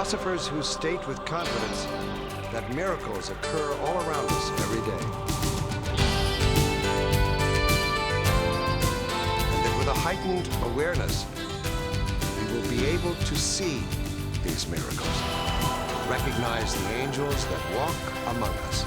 philosophers who state with confidence that miracles occur all around us every day. And that with a heightened awareness, we will be able to see these miracles, recognize the angels that walk among us.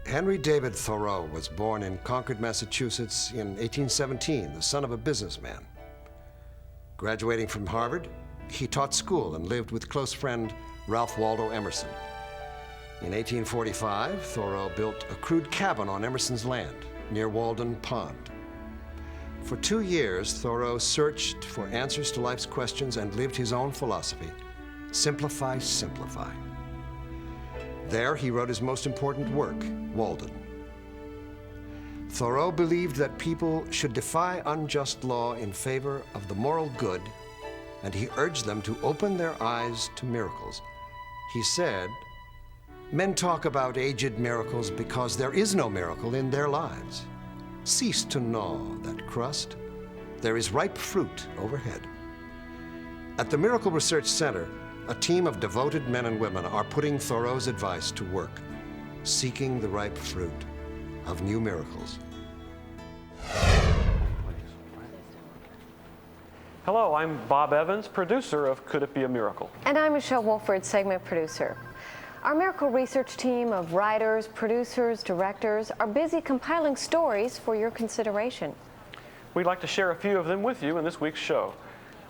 Henry David Thoreau was born in Concord, Massachusetts in 1817, the son of a businessman. Graduating from Harvard, he taught school and lived with close friend Ralph Waldo Emerson. In 1845, Thoreau built a crude cabin on Emerson's land near Walden Pond. For 2 years, Thoreau searched for answers to life's questions and lived his own philosophy: simplify, simplify. There, he wrote his most important work, Walden. Thoreau believed that people should defy unjust law in favor of the moral good, and he urged them to open their eyes to miracles. He said, "Men talk about aged miracles because there is no miracle in their lives. Cease to gnaw that crust. There is ripe fruit overhead." At the Miracle Research Center, a team of devoted men and women are putting Thoreau's advice to work, seeking the ripe fruit of new miracles. Hello, I'm Bob Evans, producer of Could It Be a Miracle? And I'm Michelle Wolford, segment producer. Our Miracle Research team of writers, producers, directors are busy compiling stories for your consideration. We'd like to share a few of them with you in this week's show.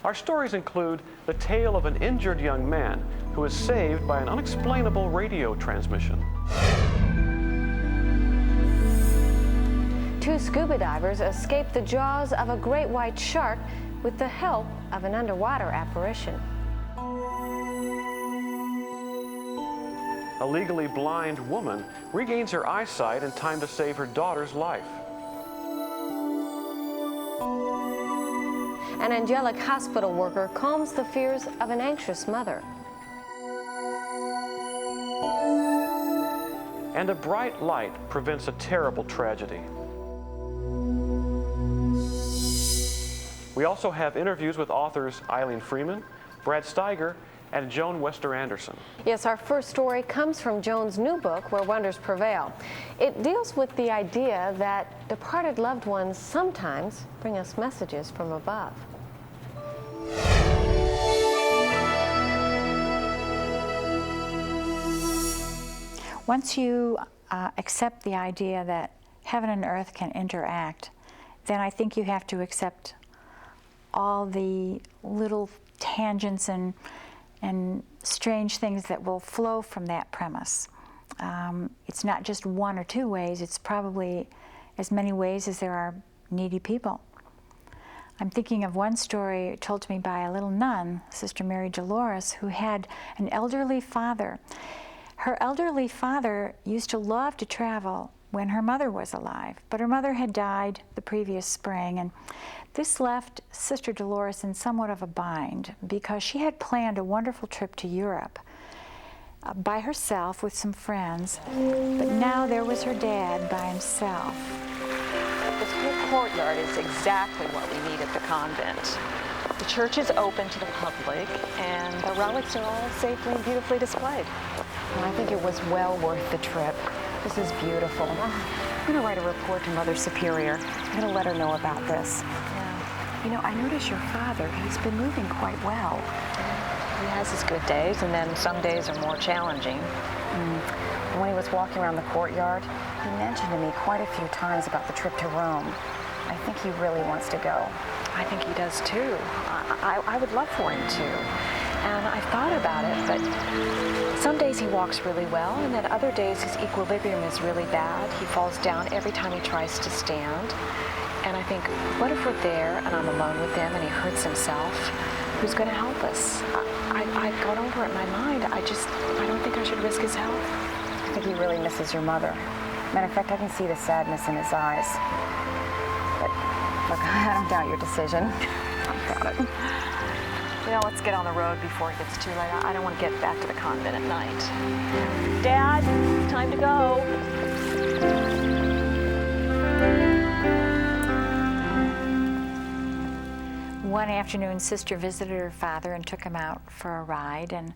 Our stories include the tale of an injured young man who is saved by an unexplainable radio transmission. 2 scuba divers escape the jaws of a great white shark with the help of an underwater apparition. A legally blind woman regains her eyesight in time to save her daughter's life. An angelic hospital worker calms the fears of an anxious mother. And a bright light prevents a terrible tragedy. We also have interviews with authors Eileen Freeman, Brad Steiger, and Joan Wester Anderson. Yes, our first story comes from Joan's new book, Where Wonders Prevail. It deals with the idea that departed loved ones sometimes bring us messages from above. Once you accept the idea that heaven and earth can interact, then I think you have to accept all the little tangents and strange things that will flow from that premise. It's not just 1 or 2 ways, it's probably as many ways as there are needy people. I'm thinking of one story told to me by a little nun, Sister Mary Dolores, who had an elderly father. Her elderly father used to love to travel when her mother was alive, but her mother had died the previous spring, and this left Sister Dolores in somewhat of a bind because she had planned a wonderful trip to Europe by herself with some friends, but now there was her dad by himself. This whole courtyard is exactly what we need at the convent. The church is open to the public, and the relics are all safely and beautifully displayed. Well, I think it was well worth the trip. This is beautiful. I'm going to write a report to Mother Superior. I'm going to let her know about this. Yeah. You know, I notice your father, he's been moving quite well. He has his good days, and then some days are more challenging. When he was walking around the courtyard, he mentioned to me quite a few times about the trip to Rome. I think he really wants to go. I think he does too. I would love for him to. And I've thought about it, but some days he walks really well, and then other days his equilibrium is really bad. He falls down every time he tries to stand. And I think, what if we're there and I'm alone with him and he hurts himself? Who's going to help us? I've gone over it in my mind. I don't think I should risk his health. I think he really misses your mother. Matter of fact, I can see the sadness in his eyes. But look, I don't doubt your decision. I doubt it. You know, let's get on the road before it gets too late. I don't want to get back to the convent at night. Dad, time to go. One afternoon, Sister visited her father and took him out for a ride. And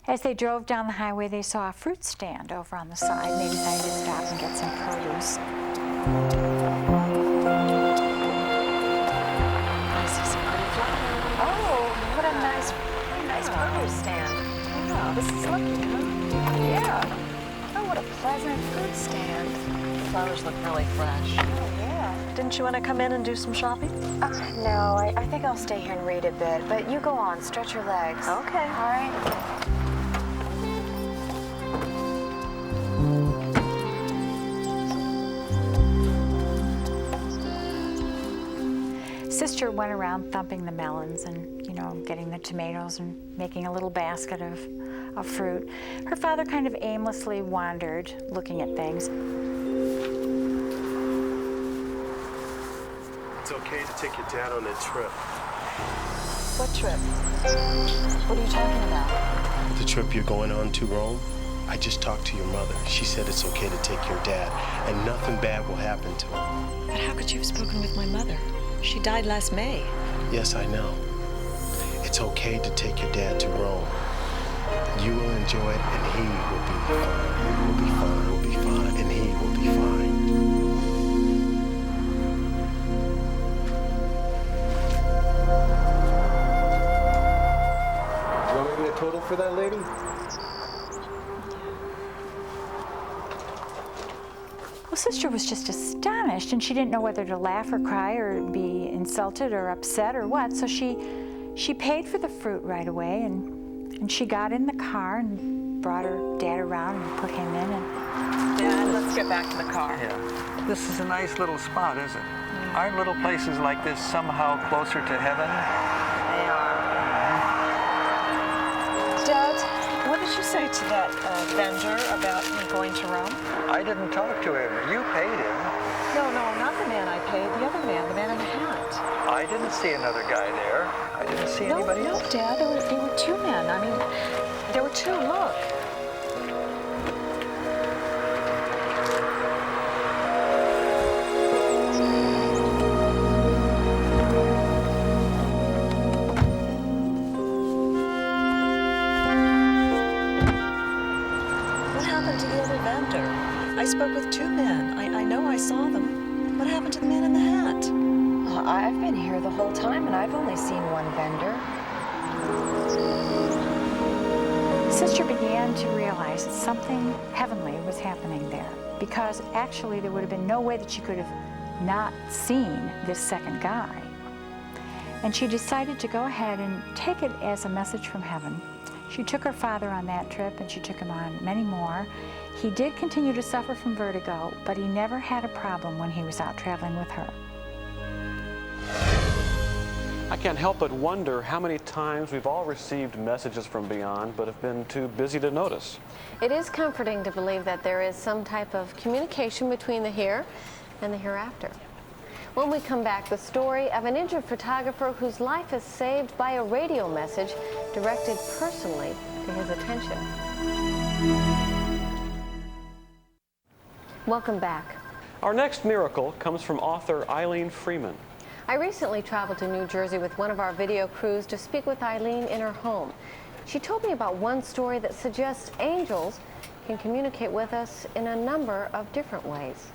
as they drove down the highway, they saw a fruit stand over on the side, and they decided to stop and get some produce. I see some pretty flowers. Oh, what a nice produce stand. Wow, this is lucky, huh? Yeah. Oh, what a pleasant fruit stand. The flowers look really fresh. Oh, yeah. Didn't you want to come in and do some shopping? No, I think I'll stay here and read a bit, but you go on, stretch your legs. Okay. All right. Sister went around thumping the melons and, getting the tomatoes and making a little basket of fruit. Her father kind of aimlessly wandered, looking at things. It's okay to take your dad on a trip. What trip? What are you talking about? The trip you're going on to Rome? I just talked to your mother. She said it's okay to take your dad, and nothing bad will happen to him. But how could you have spoken with my mother? She died last May. Yes, I know. It's okay to take your dad to Rome. You will enjoy it, and he will be fine. We'll be fine, we'll be fine, and he will be fine. You want me to get a total for that lady? Well, Sister was just astonished, and she didn't know whether to laugh or cry or be insulted or upset or what. So she paid for the fruit right away, and she got in the car and brought her dad around and put him in. And Dad, let's get back to the car. Yeah. This is a nice little spot, isn't it? Aren't little places like this somehow closer to heaven? They are. Dad, what did you say to that vendor about me going to Rome? I didn't talk to him. You paid him. No, not the man I paid. The other man, the man in the hat. I didn't see another guy there. I didn't see anybody No, else. Dad, there were two men. I mean, there were two. Look. What happened to the other vendor? I spoke with two men. I know I saw them. What happened to the man in the hat? I've been here the whole time, and I've only seen one vendor. Sister began to realize that something heavenly was happening there, because actually there would have been no way that she could have not seen this second guy. And she decided to go ahead and take it as a message from heaven. She took her father on that trip, and she took him on many more. He did continue to suffer from vertigo, but he never had a problem when he was out traveling with her. I can't help but wonder how many times we've all received messages from beyond but have been too busy to notice. It is comforting to believe that there is some type of communication between the here and the hereafter. When we come back, the story of an injured photographer whose life is saved by a radio message directed personally to his attention. Welcome back. Our next miracle comes from author Eileen Freeman. I recently traveled to New Jersey with one of our video crews to speak with Eileen in her home. She told me about one story that suggests angels can communicate with us in a number of different ways.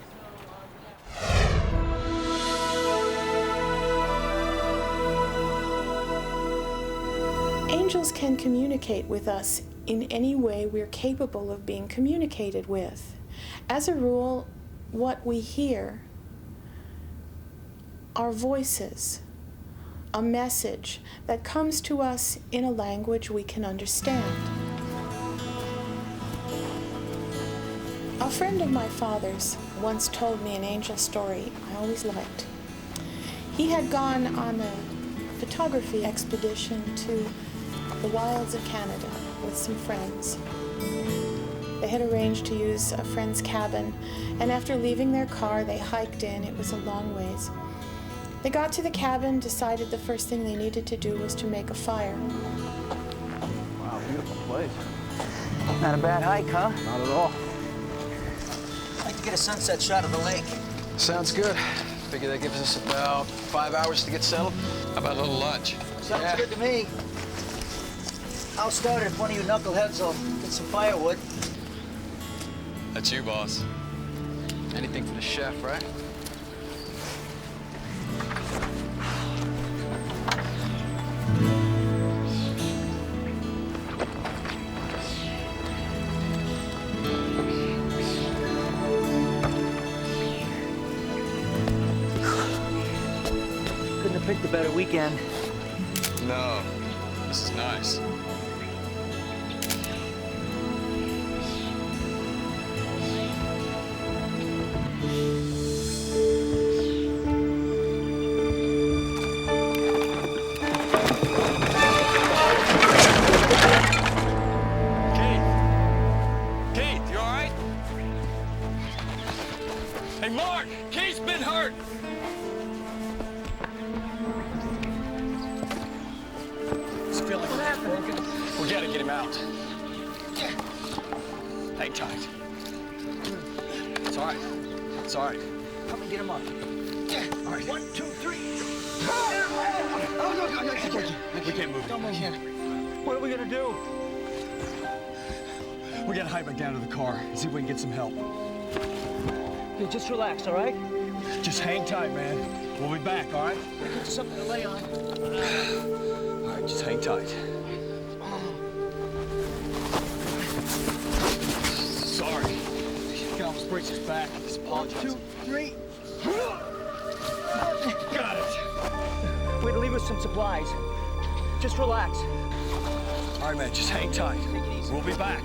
Angels can communicate with us in any way we're capable of being communicated with. As a rule, what we hear are voices, a message that comes to us in a language we can understand. A friend of my father's once told me an angel story I always liked. He had gone on a photography expedition to the wilds of Canada with some friends. They had arranged to use a friend's cabin, and after leaving their car, they hiked in. It was a long ways. They got to the cabin, decided the first thing they needed to do was to make a fire. Wow, beautiful place. Not a bad hike, huh? Not at all. I'd like to get a sunset shot of the lake. Sounds good. Figure that gives us about 5 hours to get settled. How about a little lunch? Sounds good to me. I'll start it if one of you knuckleheads will get some firewood. That's you, boss. Anything for the chef, right? Couldn't have picked a better weekend. No. This is nice. Hey, Mark! Keith's been hurt! Does it feel like he's broken? We gotta get him out. Hang tight. It's all right. It's all right. Help me get him up. All right. 1, 2, 3. We can't move him. Don't move. What are we gonna do? We gotta hike back down to the car and see if we can get some help. Okay, just relax, all right? Just hang tight, man. We'll be back, all right? Get you something to lay on. All right, just hang tight. Sorry. He almost breaks his back. Just apologize. 1, 2, 3. Got it. We're to leave us some supplies. Just relax. All right, man, just hang tight. Take it easy. We'll be back.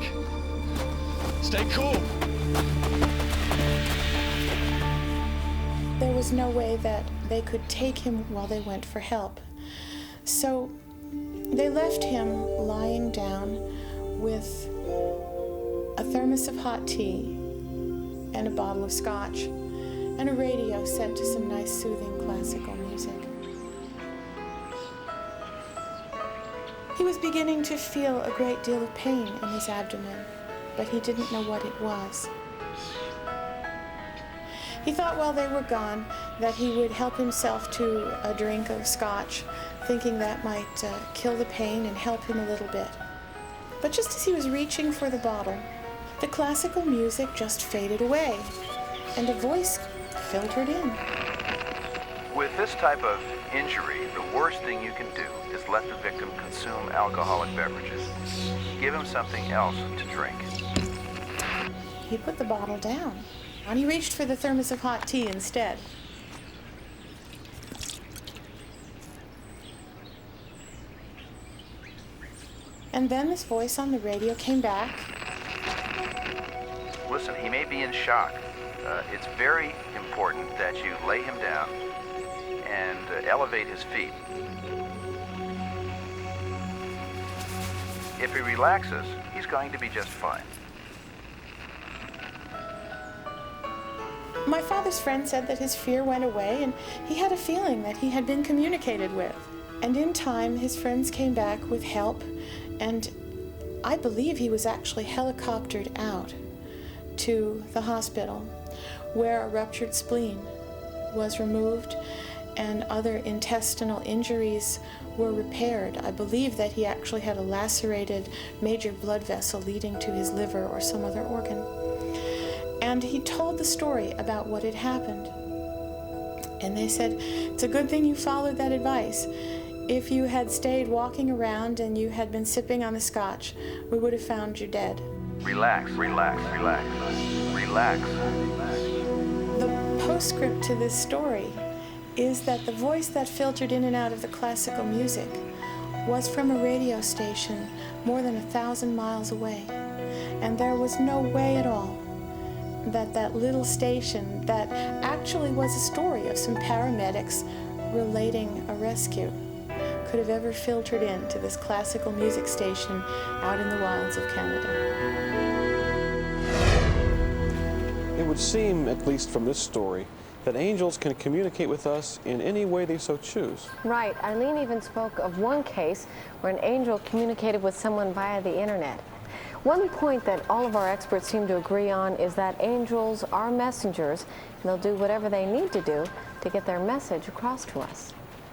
Stay cool. There was no way that they could take him while they went for help. So they left him lying down with a thermos of hot tea and a bottle of scotch and a radio set to some nice soothing classical music. He was beginning to feel a great deal of pain in his abdomen, but he didn't know what it was. He thought while they were gone that he would help himself to a drink of scotch, thinking that might kill the pain and help him a little bit. But just as he was reaching for the bottle, the classical music just faded away, and a voice filtered in. With this type of injury, the worst thing you can do is let the victim consume alcoholic beverages. Give him something else to drink. He put the bottle down, and he reached for the thermos of hot tea instead. And then this voice on the radio came back. Listen, he may be in shock. It's very important that you lay him down and elevate his feet. If he relaxes, he's going to be just fine. My father's friend said that his fear went away and he had a feeling that he had been communicated with. And in time, his friends came back with help, and I believe he was actually helicoptered out to the hospital where a ruptured spleen was removed and other intestinal injuries were repaired. I believe that he actually had a lacerated major blood vessel leading to his liver or some other organ. And he told the story about what had happened. And they said, it's a good thing you followed that advice. If you had stayed walking around and you had been sipping on the scotch, we would have found you dead. Relax, relax, relax, relax. The postscript to this story is that the voice that filtered in and out of the classical music was from a radio station more than 1,000 miles away. And there was no way at all that that little station that actually was a story of some paramedics relating a rescue could have ever filtered into this classical music station out in the wilds of Canada. It would seem, at least from this story, that angels can communicate with us in any way they so choose. Right. Eileen even spoke of one case where an angel communicated with someone via the internet. One point that all of our experts seem to agree on is that angels are messengers, and they'll do whatever they need to do to get their message across to us.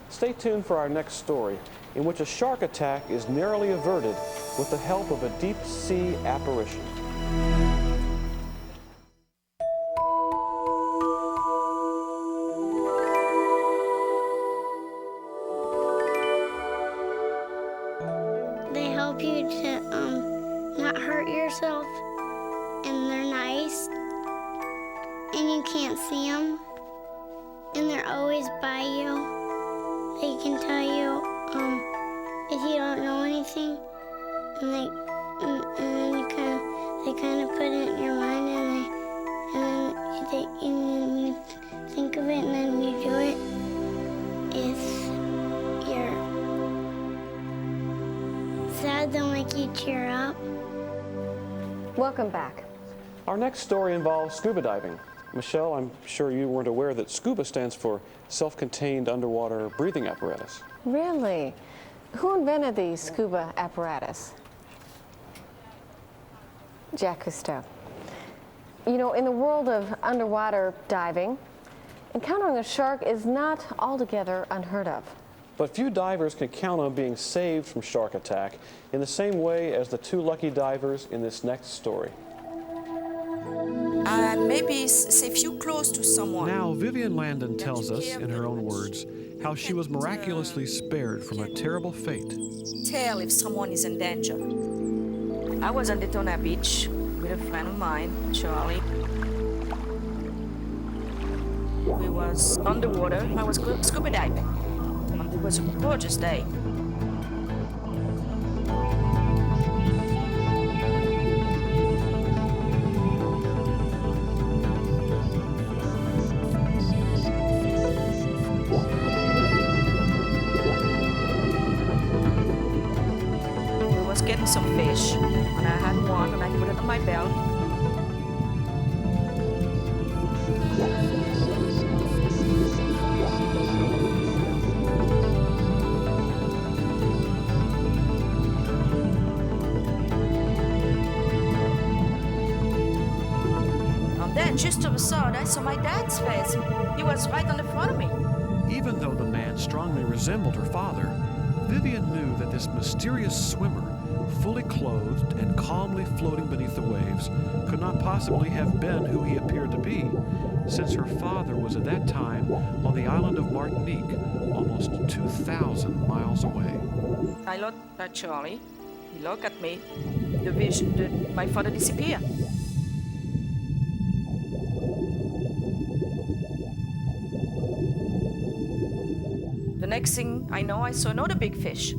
Stay tuned for our next story, in which a shark attack is narrowly averted with the help of a deep-sea apparition. They help you to not hurt yourself, and they're nice, and you can't see them, and they're always by you. They can tell you if you don't know anything, and then you kind of put it in your mind, and you think of it, and then you do it. If you're sad, they'll make you cheer up. Welcome back. Our next story involves scuba diving. Michelle, I'm sure you weren't aware that SCUBA stands for Self-Contained Underwater Breathing Apparatus. Really? Who invented the scuba apparatus? Jacques Cousteau. You know, in the world of underwater diving, encountering a shark is not altogether unheard of. But few divers can count on being saved from shark attack in the same way as the two lucky divers in this next story. Maybe save you close to someone. Now, Vivian Landon tells us, in her own words, how she was miraculously spared from a terrible fate. Tell if someone is in danger. I was on Daytona Beach with a friend of mine, Charlie. We was underwater. I was scuba diving. And it was a gorgeous day. Getting some fish, and I had one, and I put it on my belt. And then, just of a sudden, I saw my dad's face. He was right on the front of me. Even though the man strongly resembled her father, Vivian knew that this mysterious swimmer, fully clothed and calmly floating beneath the waves, could not possibly have been who he appeared to be, since her father was at that time on the island of Martinique, almost 2,000 miles away. I looked at Charlie. He looked at me. The vision, my father disappeared. The next thing I know, I saw another big fish.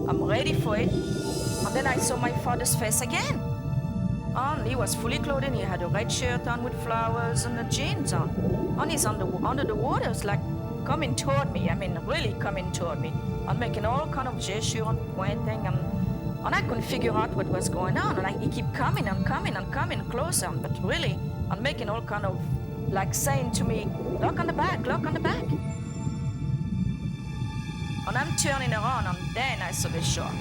I'm ready for it. And then I saw my father's face again. And he was fully clothed. He had a red shirt on with flowers and the jeans on. And he's under the water, it's like coming toward me. I mean, really coming toward me. And making all kind of gesture and pointing. And I couldn't figure out what was going on. And he kept coming and coming and coming closer. But really, and making all kind of, like saying to me, look on the back, look on the back. And I'm turning around, and then I saw the shark.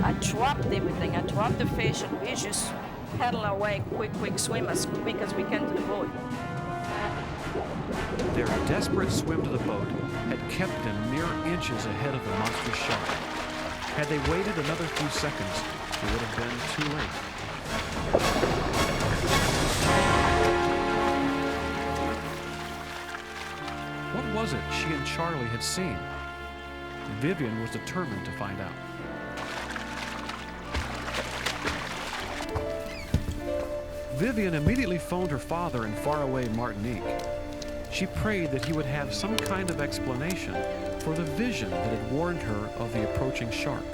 I dropped everything. I dropped the fish, and we just paddled away, quick swim as quick as we can to the boat. Their desperate swim to the boat had kept them mere inches ahead of the monstrous shark. Had they waited another few seconds, it would have been too late. What was it she and Charlie had seen? Vivian was determined to find out. Vivian immediately phoned her father in faraway Martinique. She prayed that he would have some kind of explanation for the vision that had warned her of the approaching shark.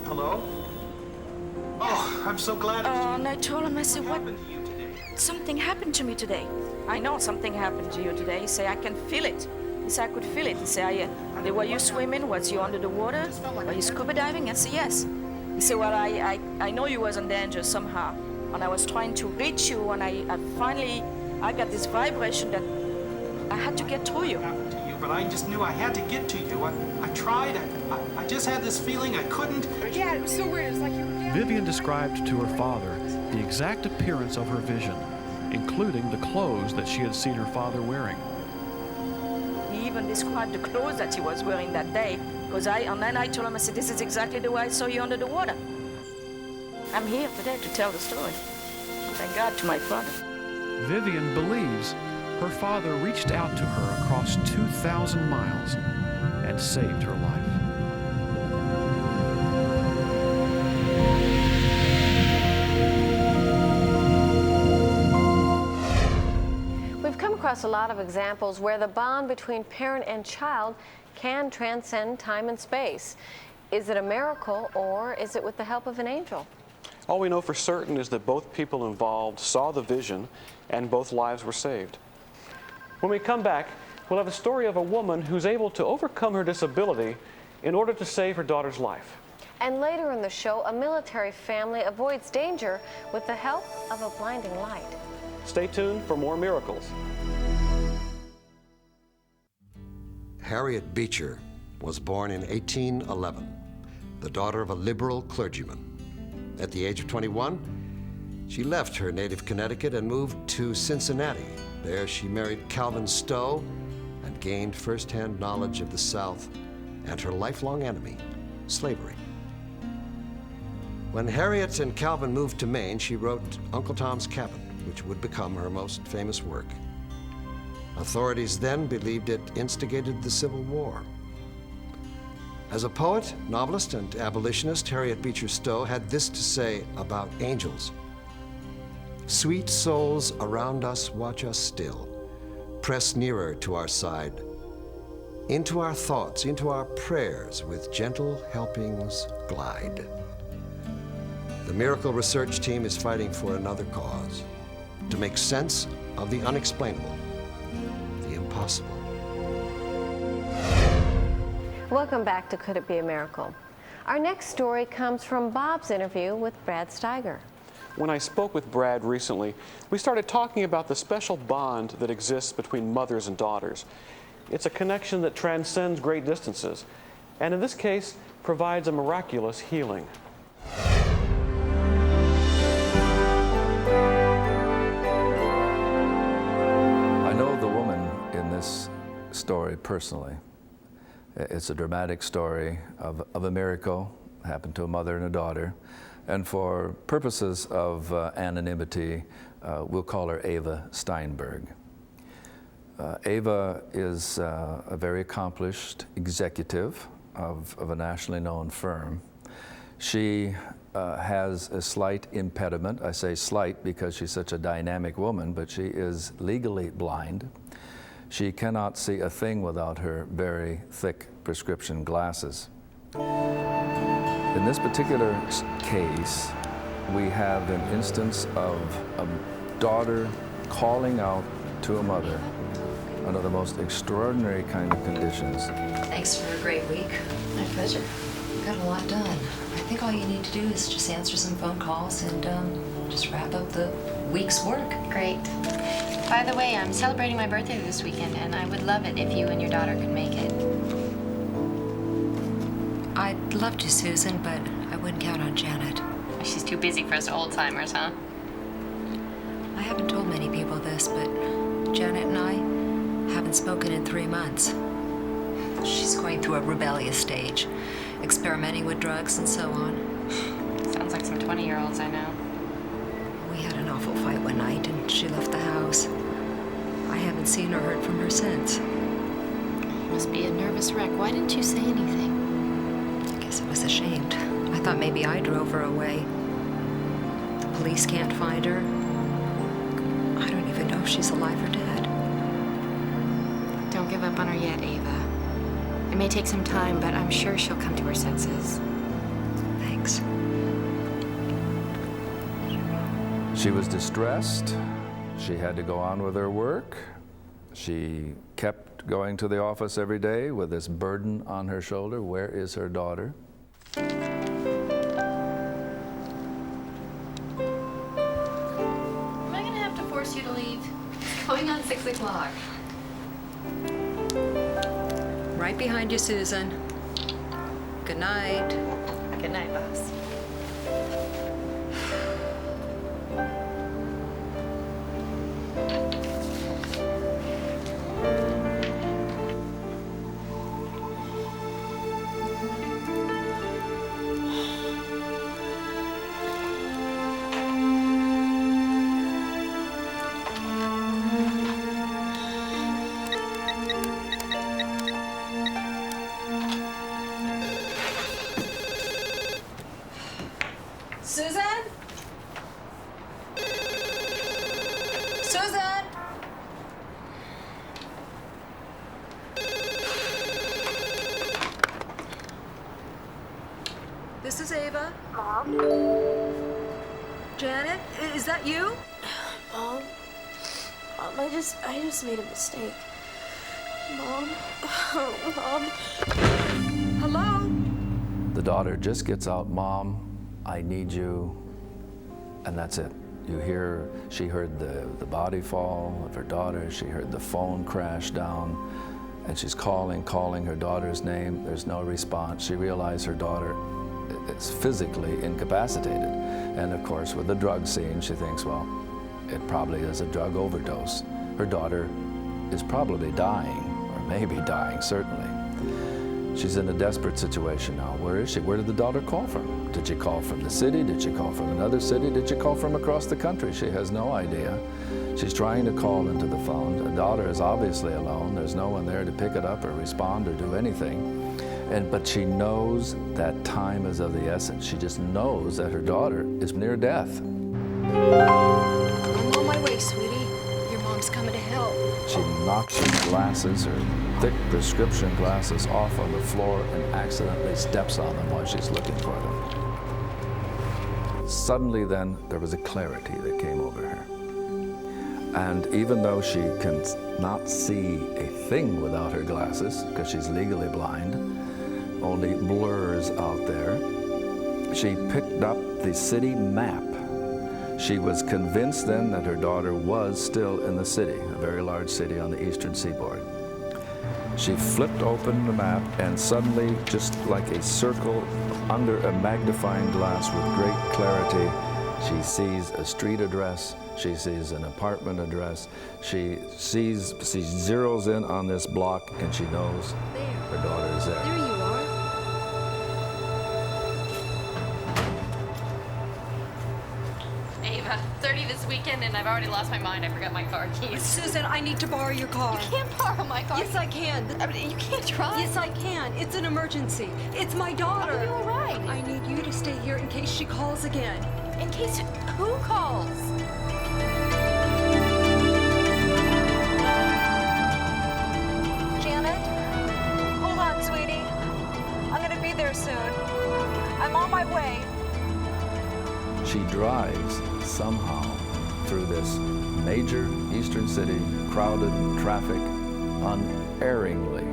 Hello? Oh, I'm so glad. And I told him, I said, what? Something happened to me today. I know something happened to you today. He said, I can feel it. He said, I could feel it. He said, were you swimming? Was you under the water? Were you scuba diving? I said, yes. He said, well, I know you was in danger somehow. And I was trying to reach you, and I finally got this vibration that I had to get through you. But I just knew I had to get to you. I tried. I just had this feeling I couldn't. Yeah, it was so weird. It was like you were... Vivian described to her father the exact appearance of her vision, including the clothes that she had seen her father wearing. He even described the clothes that he was wearing that day, and then I told him, I said, this is exactly the way I saw you under the water. I'm here today to tell the story. Thank God to my father. Vivian believes her father reached out to her across 2,000 miles and saved her life. We've come across a lot of examples where the bond between parent and child can transcend time and space. Is it a miracle, or is it with the help of an angel? All we know for certain is that both people involved saw the vision and both lives were saved. When we come back, we'll have a story of a woman who's able to overcome her disability in order to save her daughter's life. And later in the show, a military family avoids danger with the help of a blinding light. Stay tuned for more miracles. Harriet Beecher was born in 1811, the daughter of a liberal clergyman. At the age of 21, she left her native Connecticut and moved to Cincinnati. There she married Calvin Stowe and gained firsthand knowledge of the South and her lifelong enemy, slavery. When Harriet and Calvin moved to Maine, she wrote Uncle Tom's Cabin, which would become her most famous work. Authorities then believed it instigated the Civil War. As a poet, novelist, and abolitionist, Harriet Beecher Stowe had this to say about angels. Sweet souls around us watch us still, press nearer to our side, into our thoughts, into our prayers, with gentle helpings glide. The Miracle Research Team is fighting for another cause, to make sense of the unexplainable, the impossible. Welcome back to Could It Be a Miracle? Our next story comes from Bob's interview with Brad Steiger. When I spoke with Brad recently, we started talking about the special bond that exists between mothers and daughters. It's a connection that transcends great distances, and in this case, provides a miraculous healing. I know the woman in this story personally. It's a dramatic story of a miracle, happened to a mother and a daughter. And for purposes of anonymity, we'll call her Ava Steinberg. Ava is a very accomplished executive of a nationally known firm. She has a slight impediment. I say slight because she's such a dynamic woman, but she is legally blind. She cannot see a thing without her very thick prescription glasses. In this particular case, we have an instance of a daughter calling out to a mother under the most extraordinary kind of conditions. Thanks for a great week. My pleasure. We got a lot done. I think all you need to do is just answer some phone calls and just wrap up the week's work. Great. By the way, I'm celebrating my birthday this weekend, and I would love it if you and your daughter could make it. I'd love to, Susan, but I wouldn't count on Janet. She's too busy for us old timers, huh? I haven't told many people this, but Janet and I haven't spoken in 3 months. She's going through a rebellious stage, experimenting with drugs and so on. Sounds like some 20-year-olds I know. We had an awful fight one night, and she left the house. I haven't seen or heard from her since. Must be a nervous wreck. Why didn't you say anything? I guess I was ashamed. I thought maybe I drove her away. The police can't find her. I don't even know if she's alive or dead. Don't give up on her yet, Ava. It may take some time, but I'm sure she'll come to her senses. Thanks. She was distressed. She had to go on with her work. She kept going to the office every day with this burden on her shoulder. Where is her daughter? Am I gonna have to force you to leave? It's going on 6 o'clock. Right behind you, Susan. Good night. Good night, boss. Susan? Susan? This is Ava. Mom? Janet, is that you? Mom? I just made a mistake. Mom? Mom? Hello? The daughter just gets out, "Mom, I need you," and that's it. You hear, she heard the body fall of her daughter, she heard the phone crash down, and she's calling her daughter's name. There's no response. She realized her daughter is physically incapacitated. And of course, with the drug scene, she thinks, well, it probably is a drug overdose. Her daughter is probably dying, or maybe dying, certainly. She's in a desperate situation now. Where is she? Where did the daughter call from? Did she call from the city? Did she call from another city? Did she call from across the country? She has no idea. She's trying to call into the phone. The daughter is obviously alone. There's no one there to pick it up or respond or do anything. But she knows that time is of the essence. She just knows that her daughter is near death. I'm on my way, sweetie. Your mom's coming to help. She knocks her glasses, her thick prescription glasses, off on the floor and accidentally steps on them while she's looking for them. Suddenly then, there was a clarity that came over her. And even though she can not see a thing without her glasses, because she's legally blind, only blurs out there, she picked up the city map. She was convinced then that her daughter was still in the city, a very large city on the eastern seaboard. She flipped open the map, and suddenly, just like a circle under a magnifying glass with great clarity, she sees a street address, she sees an apartment address, she zeroes in on this block, and she knows her daughter is there. There you are. Ava, 30 this weekend and I've already lost my mind. I forgot my car keys. Susan, I need to borrow your car. You can't borrow my car. Yes, I can. I mean, you can't drive. Yes, I can. It's an emergency. It's my daughter. Are you all right? I need you to stay here in case she calls again. In case who calls? Janet? Hold on, sweetie. I'm gonna be there soon. I'm on my way. She drives somehow through this major eastern city, crowded traffic, unerringly,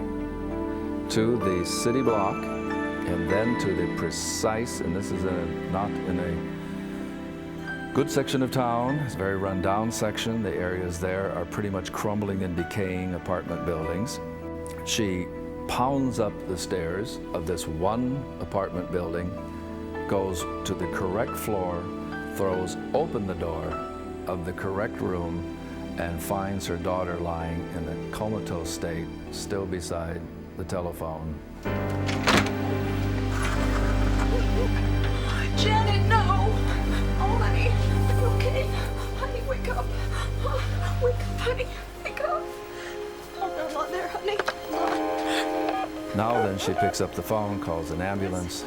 to the city block, and then to the precise, and this is not in a good section of town, it's a very run-down section. The areas there are pretty much crumbling and decaying apartment buildings. She pounds up the stairs of this one apartment building, goes to the correct floor, throws open the door of the correct room, and finds her daughter lying in a comatose state, still beside the telephone. Janet, no! Oh, honey, are you okay? Honey, wake up. Wake up, honey. Wake up. Oh, no, not there, honey. Now then, she picks up the phone, calls an ambulance,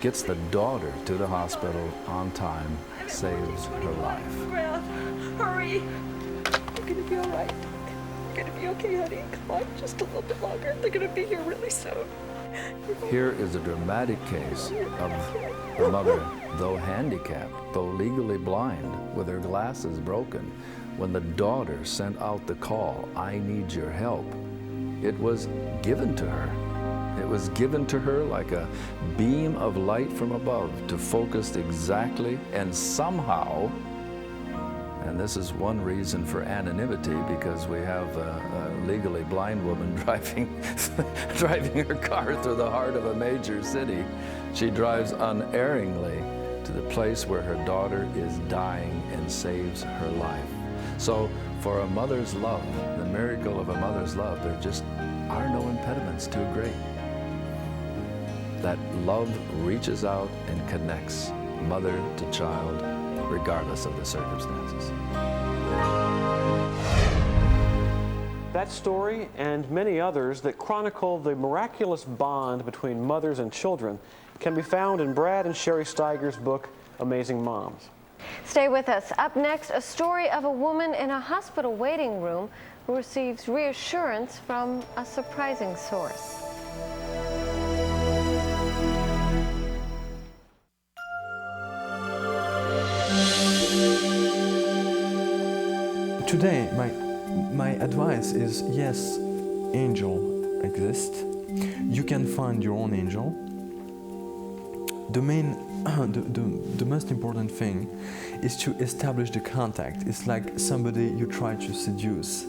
gets the daughter to the hospital on time, saves her life. Ground. Hurry. You're gonna be all right. You're gonna be okay, honey. Come on, just a little bit longer. They're gonna be here really soon. Here is a dramatic case of a mother, though handicapped, though legally blind, with her glasses broken, when the daughter sent out the call, "I need your help," it was given to her. It was given to her like a beam of light from above to focus exactly and somehow, and this is one reason for anonymity, because we have a legally blind woman driving her car through the heart of a major city. She drives unerringly to the place where her daughter is dying and saves her life. So for a mother's love, the miracle of a mother's love, there just are no impediments too great. That love reaches out and connects mother to child, regardless of the circumstances. That story and many others that chronicle the miraculous bond between mothers and children can be found in Brad and Sherry Steiger's book, Amazing Moms. Stay with us. Up next, a story of a woman in a hospital waiting room who receives reassurance from a surprising source. Today, my advice is, yes, angel exists. You can find your own angel. The most important thing is to establish the contact. It's like somebody you try to seduce.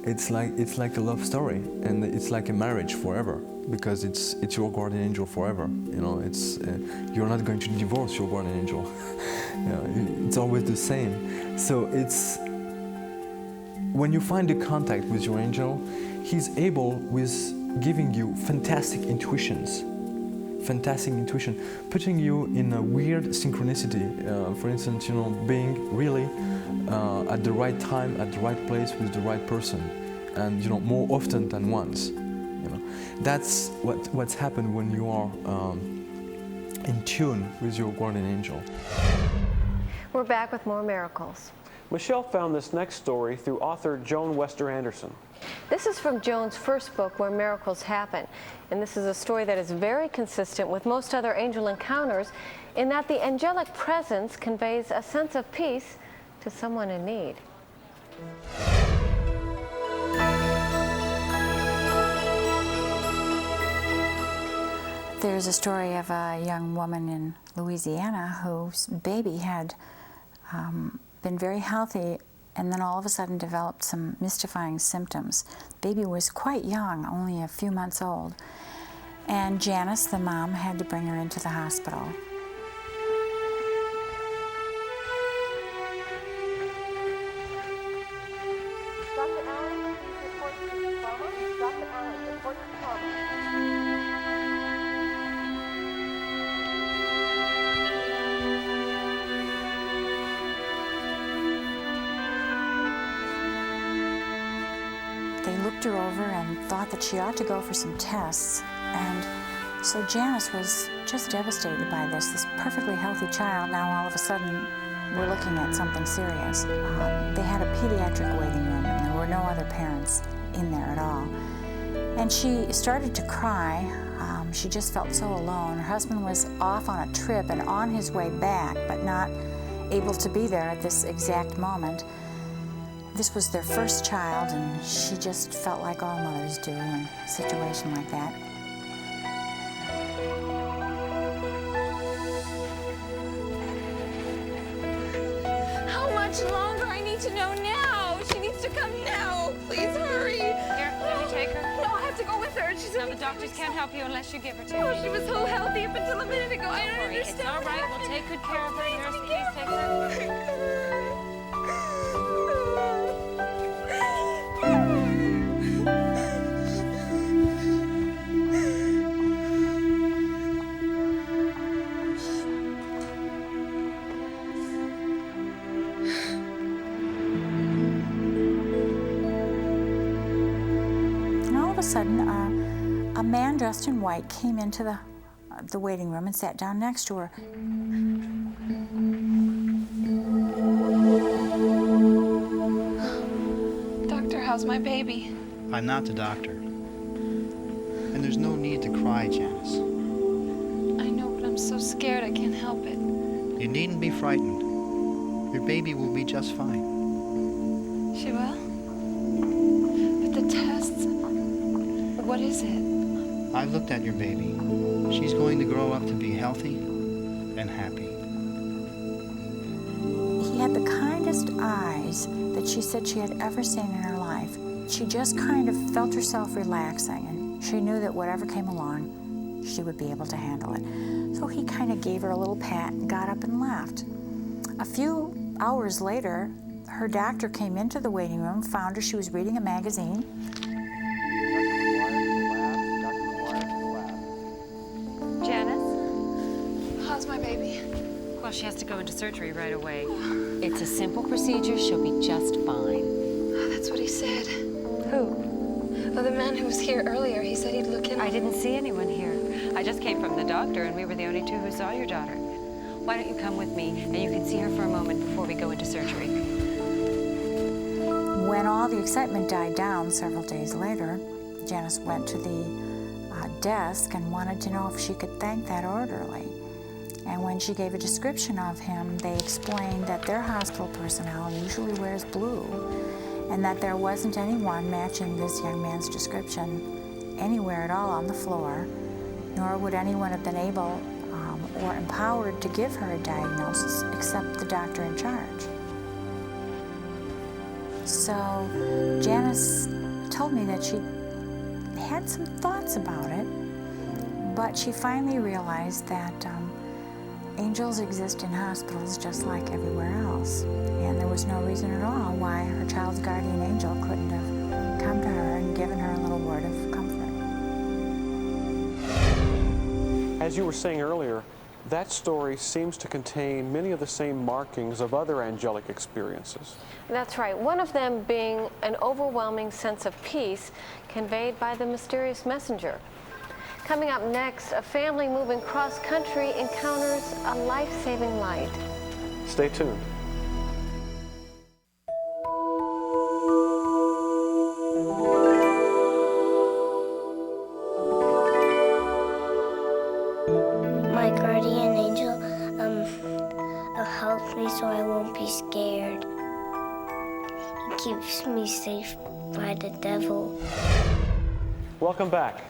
It's like a love story, and it's like a marriage forever, because it's your guardian angel forever. You know, it's you're not going to divorce your guardian angel. You know, it's always the same. So it's when you find the contact with your angel, he's able with giving you fantastic intuition, putting you in a weird synchronicity. For instance, you know, being really at the right time, at the right place with the right person, and you know, more often than once. You know, that's what's happened when you are in tune with your guardian angel. We're back with more miracles. Michelle found this next story through author Joan Wester Anderson. This is from Joan's first book, Where Miracles Happen, and this is a story that is very consistent with most other angel encounters in that the angelic presence conveys a sense of peace to someone in need. There's a story of a young woman in Louisiana whose baby had been very healthy and then all of a sudden developed some mystifying symptoms. Baby was quite young, only a few months old, and Janice, the mom, had to bring her into the hospital. Dr. Allen, please report to trauma. Dr. Allen, report to trauma. They looked her over and thought that she ought to go for some tests, and so Janice was just devastated by this perfectly healthy child. Now all of a sudden we're looking at something serious. They had a pediatric waiting room and there were no other parents in there at all. And she started to cry. She just felt so alone. Her husband was off on a trip and on his way back, but not able to be there at this exact moment. This was their first child, and she just felt like all mothers do in a situation like that. How much longer? I need to know now. She needs to come now. Please hurry. Here, let me take her. No, I have to go with her. She's No, the doctors can't help you unless you give her to Oh, me. she was so healthy up until a minute ago. I don't worry. understand. It's all right. We'll take good care of her. Nurse, please take her. And all of a sudden, a a man dressed in white came into the waiting room and sat down next to her. Doctor, how's my baby? I'm not the doctor. And there's no need to cry, Janice. I know, but I'm so scared I can't help it. You needn't be frightened. Your baby will be just fine. She will? But the tests, what is it? I looked at your baby. She's going to grow up to be healthy and happy. He had the kindest eyes that she said she had ever seen in her life. She just kind of felt herself relaxing, and she knew that whatever came along, she would be able to handle it. So he kind of gave her a little pat and got up and left. A few hours later, her doctor came into the waiting room, found her. She was reading a magazine. Janice? How's my baby? Well, she has to go into surgery right away. It's a simple procedure. She'll be just fine. Oh, that's what he said. Who? Oh, the man who was here earlier. He said he'd look in. I didn't see anyone here. I just came from the doctor, and we were the only two who saw your daughter. Why don't you come with me, and you can see her for a moment before we go into surgery. When all the excitement died down several days later, Janice went to the desk and wanted to know if she could thank that orderly. And when she gave a description of him, they explained that their hospital personnel usually wears blue, and that there wasn't anyone matching this young man's description anywhere at all on the floor, nor would anyone have been able or empowered to give her a diagnosis except the doctor in charge. So Janice told me that she had some thoughts about it, but she finally realized that angels exist in hospitals just like everywhere else, and there was no reason at all why her child's guardian angel couldn't have come to her and given her a little word of comfort. As you were saying earlier, that story seems to contain many of the same markings of other angelic experiences. That's right. One of them being an overwhelming sense of peace conveyed by the mysterious messenger. Coming up next, a family moving cross-country encounters a life-saving light. Stay tuned. My guardian angel helps me so I won't be scared. He keeps me safe by the devil. Welcome back.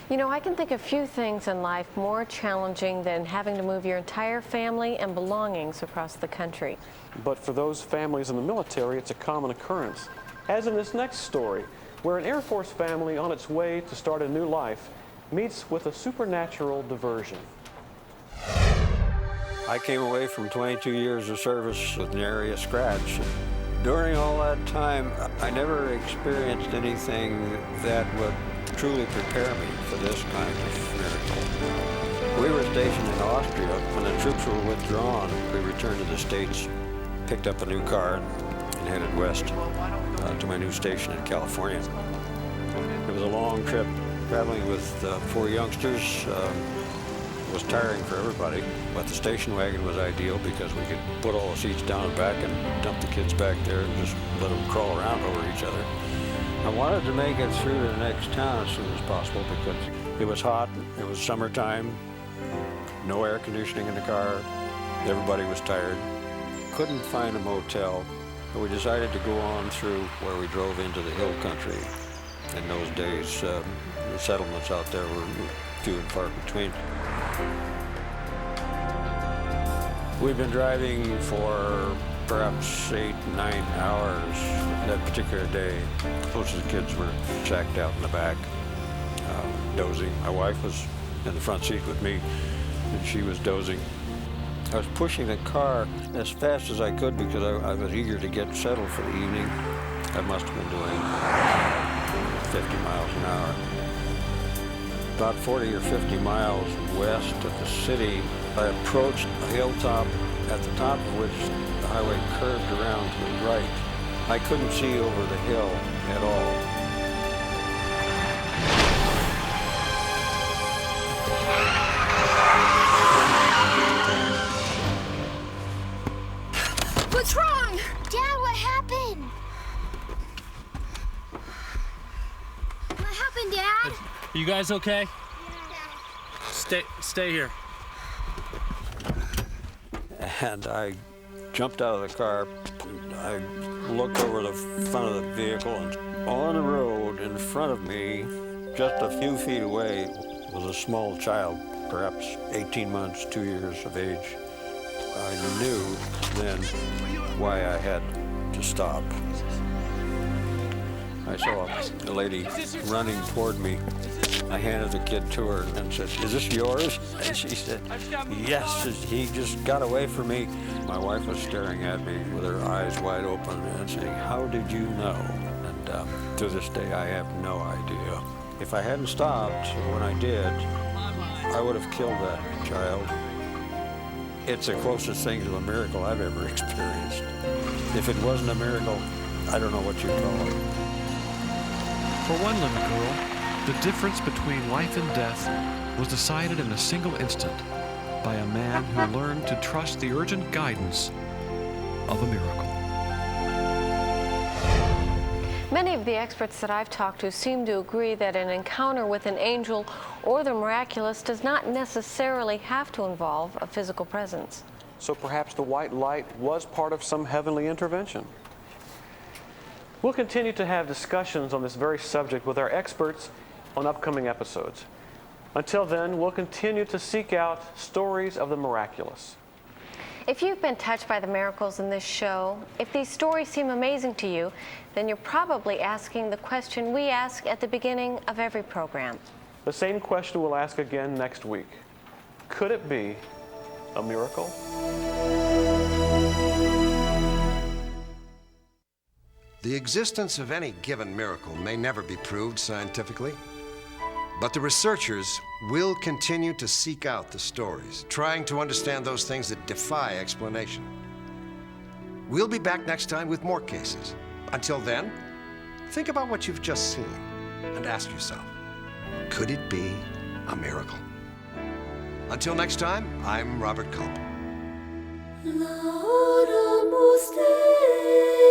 You know, I can think of few things in life more challenging than having to move your entire family and belongings across the country. But for those families in the military, it's a common occurrence. As in this next story, where an Air Force family on its way to start a new life meets with a supernatural diversion. I came away from 22 years of service with nary a scratch. During all that time, I never experienced anything that would truly prepare me for this kind of miracle. We were stationed in Austria. When the troops were withdrawn, we returned to the States, picked up a new car, and headed west to my new station in California. It was a long trip. Traveling with 4 youngsters was tiring for everybody, but the station wagon was ideal because we could put all the seats down and back and dump the kids back there and just let them crawl around over each other. I wanted to make it through to the next town as soon as possible because it was hot, it was summertime, no air conditioning in the car, everybody was tired. Couldn't find a motel, so we decided to go on through where we drove into the hill country. In those days, the settlements out there were few and far between. We've been driving for perhaps 8-9 hours that particular day. Most of the kids were sacked out in the back, dozing. My wife was in the front seat with me, and she was dozing. I was pushing the car as fast as I could because I was eager to get settled for the evening. I must have been doing 50 miles an hour. About 40 or 50 miles west of the city, I approached a hilltop at the top of which the highway curved around to the right. I couldn't see over the hill at all. You guys okay? Stay here. And I jumped out of the car. I looked over the front of the vehicle, and on the road in front of me, just a few feet away, was a small child, perhaps 18 months, 2 years of age. I knew then why I had to stop. I saw a lady running toward me. I handed the kid to her and said, "Is this yours?" And she said, "Yes, he just got away from me." My wife was staring at me with her eyes wide open and saying, "How did you know?" And to this day, I have no idea. If I hadn't stopped when I did, I would have killed that child. It's the closest thing to a miracle I've ever experienced. If it wasn't a miracle, I don't know what you'd call it. For one little girl, the difference between life and death was decided in a single instant by a man who learned to trust the urgent guidance of a miracle. Many of the experts that I've talked to seem to agree that an encounter with an angel or the miraculous does not necessarily have to involve a physical presence. So perhaps the white light was part of some heavenly intervention. We'll continue to have discussions on this very subject with our experts on upcoming episodes. Until then, we'll continue to seek out stories of the miraculous. If you've been touched by the miracles in this show, if these stories seem amazing to you, then you're probably asking the question we ask at the beginning of every program. The same question we'll ask again next week. Could it be a miracle? The existence of any given miracle may never be proved scientifically, but the researchers will continue to seek out the stories, trying to understand those things that defy explanation. We'll be back next time with more cases. Until then, think about what you've just seen and ask yourself, could it be a miracle? Until next time, I'm Robert Culp. Laudamus Dei.